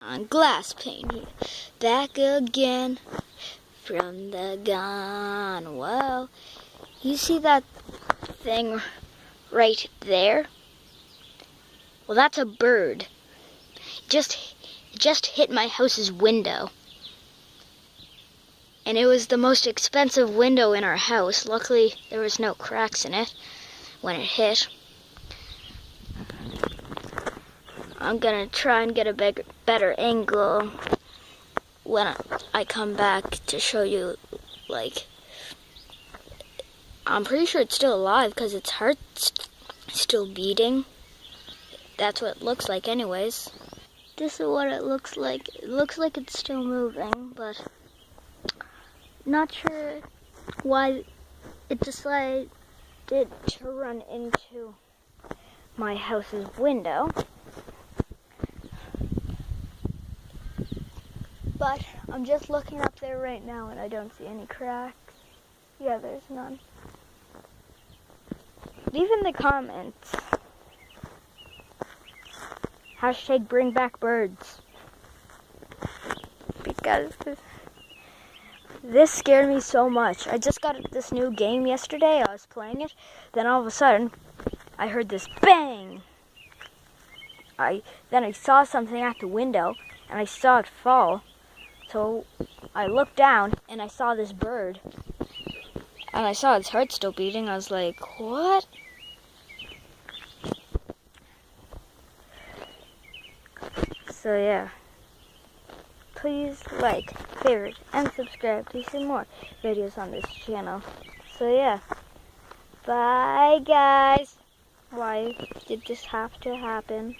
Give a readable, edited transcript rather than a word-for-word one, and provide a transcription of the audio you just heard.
On glass painting, back again from the gone. Well, you see that thing right there? Well, that's a bird. It just hit my house's window. And it was the most expensive window in our house. Luckily, there was no cracks in it when it hit. I'm gonna try and get a better angle when I come back to show you, like, I'm pretty sure it's still alive because its heart's still beating. That's what it looks like anyways. This is what it looks like. It looks like it's still moving, but not sure why it decided to run into my house's window. But I'm just looking up there right now and I don't see any cracks. Yeah, there's none. Leave in the comments. Hashtag bring back birds. Because this scared me so much. I just got this new game yesterday. I was playing it. Then all of a sudden, I heard this bang. Then I saw something at the window and I saw it fall. So I looked down and I saw this bird. And I saw its heart still beating. I was like, what? So yeah. Please like, favorite, and subscribe to see more videos on this channel. So yeah. Bye guys. Why did this have to happen?